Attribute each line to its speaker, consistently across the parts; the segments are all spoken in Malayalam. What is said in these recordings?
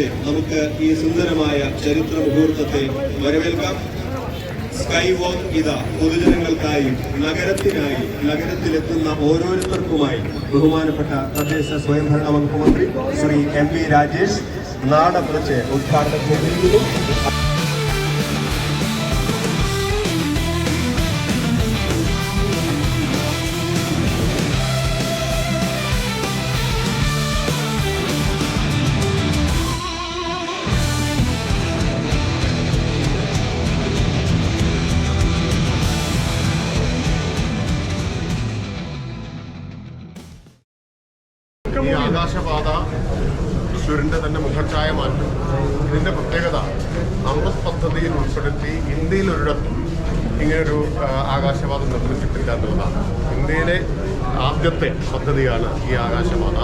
Speaker 1: ആശംസിച്ച് നമുക്ക് ഈ സുന്ദരമായ ചരിത്ര മുഹൂർത്തത്തെ വരവേൽക്കാം. സ്കൈ വാക്ക് ഇതാ പൊതുജനങ്ങൾക്കായി, നഗരത്തിനായി, നഗരത്തിലെത്തുന്ന ഓരോരുത്തർക്കുമായി ബഹുമാനപ്പെട്ട തദ്ദേശ സ്വയംഭരണ വകുപ്പ് മന്ത്രി ശ്രീ MP രാജേഷ് നാടപ്പുറച്ച് ഉദ്ഘാടനം ചെയ്തിരിക്കുന്നു.
Speaker 2: ഈ ആകാശപാത തൃശ്ശൂരിൻ്റെ തന്നെ മുഖച്ഛായ മാറ്റും. ഇതിൻ്റെ പ്രത്യേകത അമൃത് പദ്ധതിയിൽ ഉൾപ്പെടുത്തി ഇന്ത്യയിൽ ഒരിടത്തും ഇങ്ങനൊരു ആകാശപാത നിർമ്മിച്ചിട്ടില്ല എന്നുള്ളതാണ്. ഇന്ത്യയിലെ ആദ്യത്തെ പദ്ധതിയാണ് ഈ ആകാശപാത.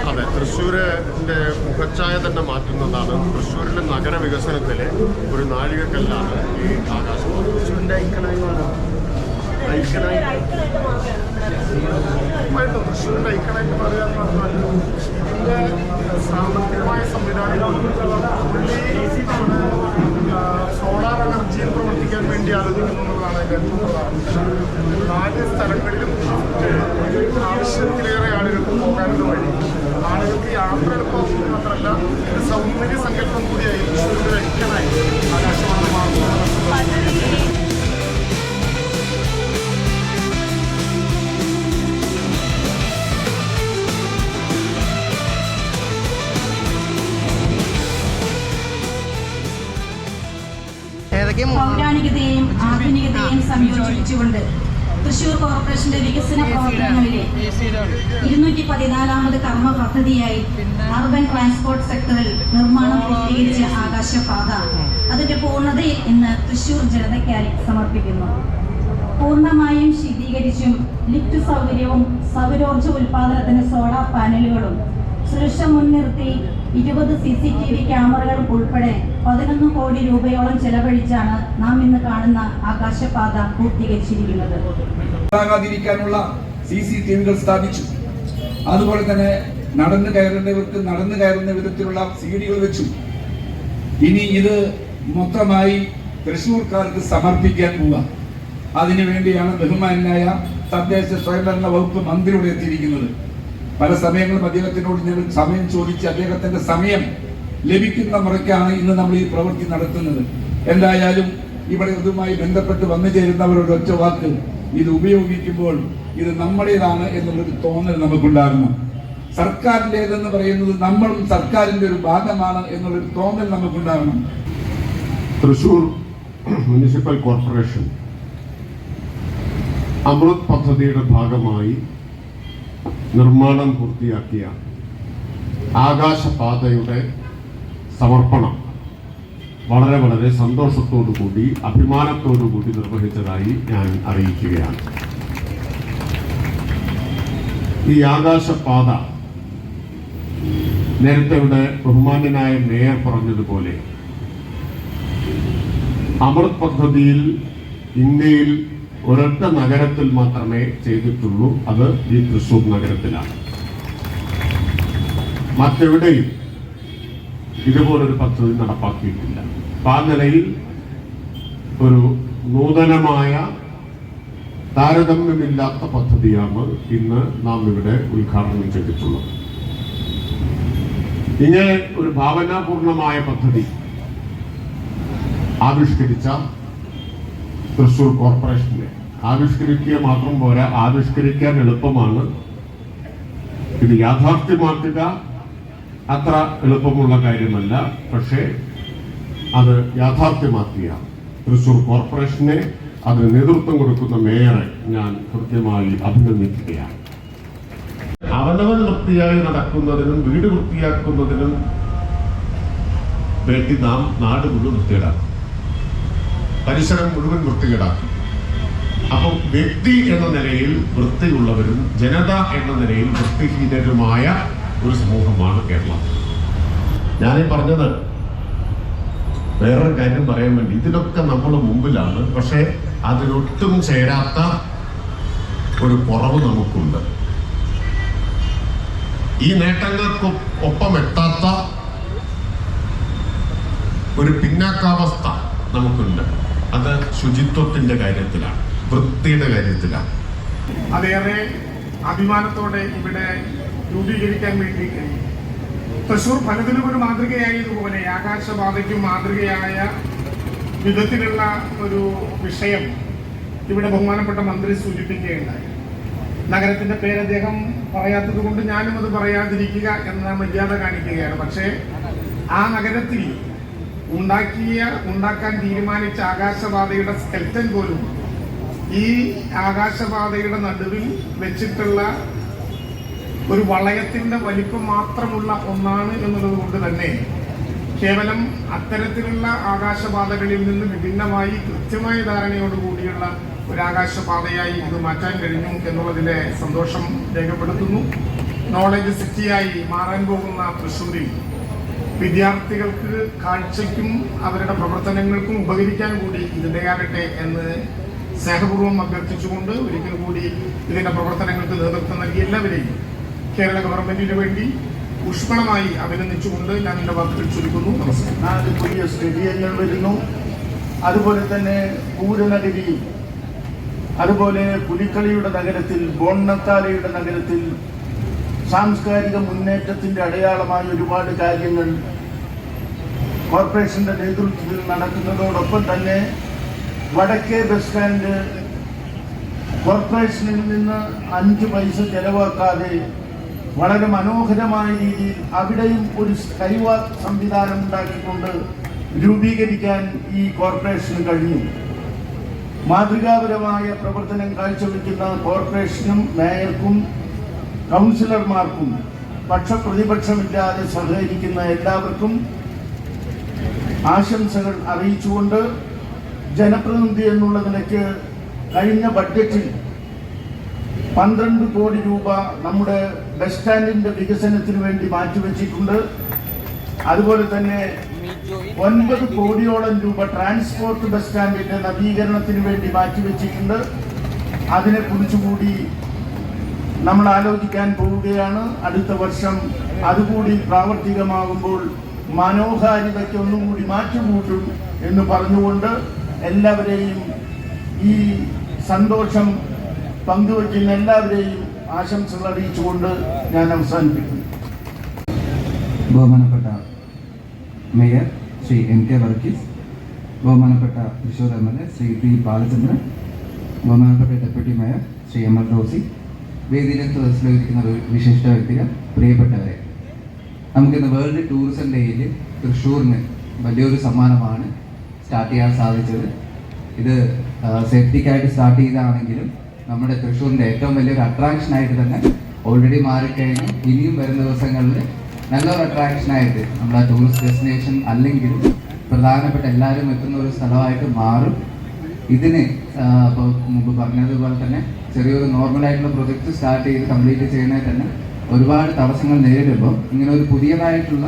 Speaker 2: അതെ, തൃശ്ശൂരിൻ്റെ മുഖച്ഛായ തന്നെ മാറ്റുന്നതാണ്. തൃശ്ശൂരിലെ നഗരവികസനത്തിലെ ഒരു നാഴികക്കല്ലാണ് ഈ ആകാശപാത. തൃശ്ശൂരിൻ്റെ തൃശ്ശൂരിൻ്റെ ഐക്കണായിട്ട് പറയുക എന്ന് പറഞ്ഞാൽ ഇതിൻ്റെ സാമ്പത്തികമായ സംവിധാനങ്ങളും സോളാർ എനർജിയിൽ പ്രവർത്തിക്കാൻ വേണ്ടി ആലോചിക്കുന്നതാണ് അതിൻ്റെ ഏറ്റവും പ്രധാനം. 4 സ്ഥലങ്ങളിലും ആവശ്യത്തിലേറെ ആളുകൾക്ക് പോകാനുള്ള വഴി, ആളുകൾക്ക് യാത്ര എളുപ്പമാക്കുന്നത് മാത്രമല്ല ഒരു സൗന്ദര്യ സങ്കല്പം കൂടിയായി തൃശ്ശൂരിൻ്റെ ഐക്കണായി ആകാശവാണി മാറുന്നത്.
Speaker 3: പൗരാണികതയെയും ആധുനികതയെയും സംയോജിപ്പിച്ചുകൊണ്ട് തൃശൂർ കോർപ്പറേഷന്റെ വികസന പ്രവർത്തനങ്ങളിലെ 214ാമത് കർമ്മ പദ്ധതിയായി അർബൻ ട്രാൻസ്പോർട്ട് സെക്ടറിൽ നിർമ്മാണം പൂർത്തീകരിച്ച ആകാശപാത അതിന്റെ പൂർണ്ണതയിൽ ഇന്ന് തൃശൂർ ജനതയ്ക്കായി സമർപ്പിക്കുന്നു. പൂർണ്ണമായും ശീതീകരിച്ചും ലിഫ്റ്റ് സൗകര്യവും സൗരോർജ്ജ ഉൽപാദനത്തിന് സോളാർ പാനലുകളും സുരക്ഷ മുൻനിർത്തി 20 CCTV ക്യാമറകളും ഉൾപ്പെടെ 11 കോടി രൂപയോളം ചെലവഴിച്ചാണ് നാം ഇന്ന് കാണുന്ന ആകാശപാത പൂർത്തീകരിച്ചിരിക്കുന്നത്.
Speaker 4: CCTVകൾ സ്ഥാപിച്ചു. അതുപോലെ തന്നെ നടന്നു കയറേണ്ടവർക്ക് നടന്നു കയറുന്ന വിധത്തിലുള്ള സീഡികൾ വെച്ചു. ഇനി ഇത് മൊത്തമായി തൃശ്ശൂർക്കാർക്ക് സമർപ്പിക്കാൻ പോവുക. അതിനുവേണ്ടിയാണ് ബഹുമാനായ തദ്ദേശ സ്വയംഭരണ വകുപ്പ് മന്ത്രിയോട് എത്തിയിരിക്കുന്നത്. പല സമയങ്ങളും അദ്ദേഹത്തിനോട് ഞങ്ങൾ സമയം ചോദിച്ച് അദ്ദേഹത്തിന്റെ സമയം ലഭിക്കുന്ന മുറയ്ക്കാണ് ഇന്ന് നമ്മൾ ഈ പ്രവൃത്തി നടത്തുന്നത്. എന്തായാലും ഇവിടെ ഇതുമായി ബന്ധപ്പെട്ട് വന്നു ചേരുന്നവരുടെ ഒറ്റ വാക്ക്, ഇത് ഉപയോഗിക്കുമ്പോൾ ഇത് നമ്മുടേതാണ് എന്നുള്ളൊരു തോന്നൽ നമുക്കുണ്ടാകണം. സർക്കാരിൻ്റെതെന്ന് പറയുന്നത് നമ്മളും സർക്കാരിന്റെ ഒരു ഭാഗമാണ് എന്നുള്ളൊരു തോന്നൽ നമുക്കുണ്ടാകണം.
Speaker 2: തൃശ്ശൂർ മുനിസിപ്പൽ കോർപ്പറേഷൻ അമൃത് പദ്ധതിയുടെ ഭാഗമായി നിർമ്മാണം പൂർത്തിയാക്കിയ ആകാശപാതയുടെ സമർപ്പണം വളരെ വളരെ സന്തോഷത്തോടുകൂടി അഭിമാനത്തോടുകൂടി നിർവഹിച്ചതായി ഞാൻ അറിയിക്കുകയാണ്. ഈ ആകാശപാത നേരത്തെ ഇവിടെ ബഹുമാന്യനായ മേയർ പറഞ്ഞതുപോലെ അമൃത് പദ്ധതിയിൽ ഇന്ത്യയിൽ ഒരൊറ്റ നഗരത്തിൽ മാത്രമേ ചെയ്തിട്ടുള്ളൂ. അത് ഈ തൃശ്ശൂർ നഗരത്തിലാണ്. മറ്റെവിടെയും ഇതുപോലൊരു പദ്ധതി നടപ്പാക്കിയിട്ടില്ല. ആ നിലയിൽ ഒരു നൂതനമായ താരതമ്യമില്ലാത്ത പദ്ധതിയാണ് ഇന്ന് നാം ഇവിടെ ഉദ്ഘാടനം ചെയ്തിട്ടുള്ളത്. ഇങ്ങനെ ഒരു ഭാവനാപൂർണമായ പദ്ധതി ആവിഷ്കരിച്ച തൃശ്ശൂർ കോർപ്പറേഷനെ ആവിഷ്കരിക്കുക മാത്രം പോരാ, ആവിഷ്കരിക്കാൻ എളുപ്പമാണ്. ഇത് യാഥാർത്ഥ്യമാക്കുക അത്ര എളുപ്പമുള്ള കാര്യമല്ല. പക്ഷേ അത് യാഥാർത്ഥ്യമാക്കിയ തൃശ്ശൂർ കോർപ്പറേഷനെ, അതിന് നേതൃത്വം കൊടുക്കുന്ന മേയറെ ഞാൻ കൃത്യമായി അഭിനന്ദിക്കുകയാണ്. അവനവൻ വൃത്തിയായി നടക്കുന്നതിനും വീട് വൃത്തിയാക്കുന്നതിനും വേണ്ടി നാം നാട് മുഴുവൻ വൃത്തിയിടാക്കും, പരിസരം മുഴുവൻ വൃത്തികേടാക്കും. അപ്പോൾ വ്യക്തി എന്ന നിലയിൽ വൃത്തിയുള്ളവരും ജനത എന്ന നിലയിൽ വൃത്തിഹീനരുമായ ഒരു സമൂഹമാണ് കേരളം. ഞാനീ പറഞ്ഞത് വേറൊരു കാര്യം പറയാൻ വേണ്ടി, ഇതിലൊക്കെ നമ്മൾ മുമ്പിലാണ്. പക്ഷേ അതിനൊട്ടും ചേരാത്ത ഒരു കുറവ് നമുക്കുണ്ട്. ഈ നേട്ടങ്ങൾക്ക് ഒപ്പമെത്താത്ത ഒരു പിന്നാക്കാവസ്ഥ നമുക്കുണ്ട്. അത് ശുചിത്വത്തിന്റെ കാര്യത്തിലാണ്, വൃത്തിയുടെ കാര്യത്തിലാണ്.
Speaker 5: അതേറെ അഭിമാനത്തോടെ ഇവിടെ രൂപീകരിക്കാൻ വേണ്ടി കഴിയും. തൃശ്ശൂർ പലതിനും ഒരു മാതൃകയായതുപോലെ ആകാശപാതയ്ക്കും മാതൃകയായ വിധത്തിലുള്ള ഒരു വിഷയം ഇവിടെ ബഹുമാനപ്പെട്ട മന്ത്രി സൂചിപ്പിക്കുകയുണ്ടായി. നഗരത്തിന്റെ പേര് അദ്ദേഹം പറയാത്തത് കൊണ്ട് ഞാനും അത് പറയാതിരിക്കുക എന്ന മര്യാദ കാണിക്കുകയാണ്. പക്ഷേ ആ നഗരത്തിൽ ഉണ്ടാക്കാൻ തീരുമാനിച്ച ആകാശപാതയുടെ സ്കെൽറ്റൻ പോലും ഈ ആകാശപാതയുടെ നടുവിൽ വെച്ചിട്ടുള്ള ഒരു വളയത്തിന്റെ വലിപ്പം മാത്രമുള്ള ഒന്നാണ് എന്നുള്ളത് കൊണ്ട് തന്നെ കേവലം അത്തരത്തിലുള്ള ആകാശപാതകളിൽ നിന്ന് വിഭിന്നമായി കൃത്യമായ ധാരണയോടുകൂടിയുള്ള ഒരു ആകാശപാതയായി ഇത് മാറ്റാൻ കഴിഞ്ഞു എന്നുള്ളതിലെ സന്തോഷം രേഖപ്പെടുത്തുന്നു. നോളജ് സിറ്റിയായി മാറാൻ പോകുന്ന തൃശ്ശൂരിൽ വിദ്യാർത്ഥികൾക്ക് കാഴ്ചയ്ക്കും അവരുടെ പ്രവർത്തനങ്ങൾക്കും ഉപകരിക്കാൻ കൂടി ഇതിടയാകട്ടെ എന്ന് സ്നേഹപൂർവ്വം അഭ്യർത്ഥിച്ചുകൊണ്ട് ഒരിക്കൽ കൂടി ഇതിന്റെ പ്രവർത്തനങ്ങൾക്ക് നേതൃത്വം നൽകിയ എല്ലാവരെയും കേരള ഗവൺമെന്റിന് വേണ്ടി ഊഷ്മളമായി അഭിനന്ദിച്ചുകൊണ്ട് ഞാൻ എന്റെ വാക്കുകൾ ചുരുക്കുന്നു. നമസ്കാരം.
Speaker 6: 4 പുതിയ സ്റ്റേഡിയങ്ങൾ വരുന്നു. അതുപോലെ തന്നെ പൂരനഗരി, അതുപോലെ പുലിക്കളിയുടെ നഗരത്തിൽ, ബോണ്ണത്താലയുടെ നഗരത്തിൽ സാംസ്കാരിക മുന്നേറ്റത്തിന്റെ അടയാളമായ ഒരുപാട് കാര്യങ്ങൾ കോർപ്പറേഷന്റെ നേതൃത്വത്തിൽ നടക്കുന്നതോടൊപ്പം തന്നെ വടക്കേ ബസ് സ്റ്റാൻഡ് കോർപ്പറേഷനിൽ നിന്ന് 5 പൈസ ചെലവാക്കാതെ വളരെ മനോഹരമായ രീതിയിൽ അവിടെയും ഒരു സ്കൈവാക്ക് സംവിധാനം ഉണ്ടാക്കിക്കൊണ്ട് രൂപീകരിക്കാൻ ഈ കോർപ്പറേഷന് കഴിഞ്ഞു. മാതൃകാപരമായ പ്രവർത്തനം കാഴ്ചവെക്കുന്ന കോർപ്പറേഷനും മേയർക്കും കൗൺസിലർമാർക്കും പക്ഷപ്രതിപക്ഷമില്ലാതെ സഹകരിക്കുന്ന എല്ലാവർക്കും ആശംസകൾ അറിയിച്ചുകൊണ്ട് ജനപ്രതിനിധി എന്നുള്ള നിലയ്ക്ക് കഴിഞ്ഞ ബഡ്ജറ്റിൽ 12 കോടി രൂപ നമ്മുടെ ബസ് സ്റ്റാൻഡിന്റെ വികസനത്തിന് വേണ്ടി മാറ്റിവെച്ചിട്ടുണ്ട്. അതുപോലെ തന്നെ 9 കോടിയോളം രൂപ ട്രാൻസ്പോർട്ട് ബസ് സ്റ്റാൻഡിന്റെ നവീകരണത്തിന് വേണ്ടി മാറ്റിവെച്ചിട്ടുണ്ട്. അതിനെക്കുറിച്ച് കൂടി നമ്മൾ ആലോചിക്കാൻ പോവുകയാണ്. അടുത്ത വർഷം അതുകൂടി പ്രാവർത്തികമാകുമ്പോൾ മനോഹാരിതയ്ക്ക് ഒന്നുകൂടി മാറ്റുകൂട്ടും എന്ന് പറഞ്ഞുകൊണ്ട് എല്ലാവരെയും ഈ സന്തോഷം പങ്കുവയ്ക്കുന്ന എല്ലാവരെയും ആശംസകൾ അറിയിച്ചുകൊണ്ട് ഞാൻ അവസാനിപ്പിക്കുന്നു.
Speaker 7: ബഹുമാനപ്പെട്ട മേയർ ശ്രീ MK വർഗീസ്, ബഹുമാനപ്പെട്ട തൃശ്ശൂർ MLA ശ്രീ P ബാലചന്ദ്രൻ, ബഹുമാനപ്പെട്ട deputy mayor Shri ML Rosy, വേദിയിലേക്ക് സദസ്സിലിരിക്കുന്ന വിശിഷ്ട വ്യക്തികൾ, പ്രിയപ്പെട്ടവരെ, നമുക്കിന്ന് വേൾഡ് ടൂറിസം ഡേയിൽ തൃശ്ശൂരിന് വലിയൊരു സമ്മാനമാണ് സ്റ്റാർട്ട് ചെയ്യാൻ സാധിച്ചത്. ഇത് സേഫ്റ്റിക്കായിട്ട് സ്റ്റാർട്ട് ചെയ്തതാണെങ്കിലും നമ്മുടെ തൃശ്ശൂരിൻ്റെ ഏറ്റവും വലിയൊരു അട്രാക്ഷനായിട്ട് തന്നെ ഓൾറെഡി മാറിക്കഴിഞ്ഞു. ഇനിയും വരുന്ന ദിവസങ്ങളിൽ നല്ലൊരു അട്രാക്ഷനായിട്ട് നമ്മുടെ ടൂറിസ്റ്റ് ഡെസ്റ്റിനേഷൻ അല്ലെങ്കിലും പ്രധാനപ്പെട്ട എല്ലാവരും എത്തുന്ന ഒരു സ്ഥലമായിട്ട് മാറും. ഇതിന് ഇപ്പോൾ മുമ്പ് പറഞ്ഞതുപോലെ തന്നെ ചെറിയൊരു നോർമലായിട്ടുള്ള പ്രൊജക്റ്റ് സ്റ്റാർട്ട് ചെയ്ത് കംപ്ലീറ്റ് ചെയ്യുന്നതിൽ തന്നെ ഒരുപാട് തടസ്സങ്ങൾ നേരിടുമ്പോൾ ഇങ്ങനെ ഒരു പുതിയതായിട്ടുള്ള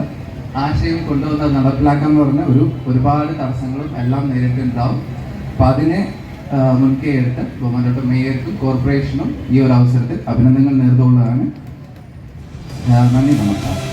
Speaker 7: ആശയം കൊണ്ടുവന്ന് നടപ്പിലാക്കാൻ പറഞ്ഞ ഒരുപാട് തടസ്സങ്ങളും എല്ലാം നേരിട്ടുണ്ടാവും. അപ്പം അതിനെ മുൻകൈ എടുത്ത് ബഹുമാനപ്പെട്ട മേയർക്കും കോർപ്പറേഷനും ഈ ഒരു അവസരത്തിൽ അഭിനന്ദനങ്ങൾ നേർന്നുകൊള്ളതാണ്. നന്ദി, നമസ്കാരം.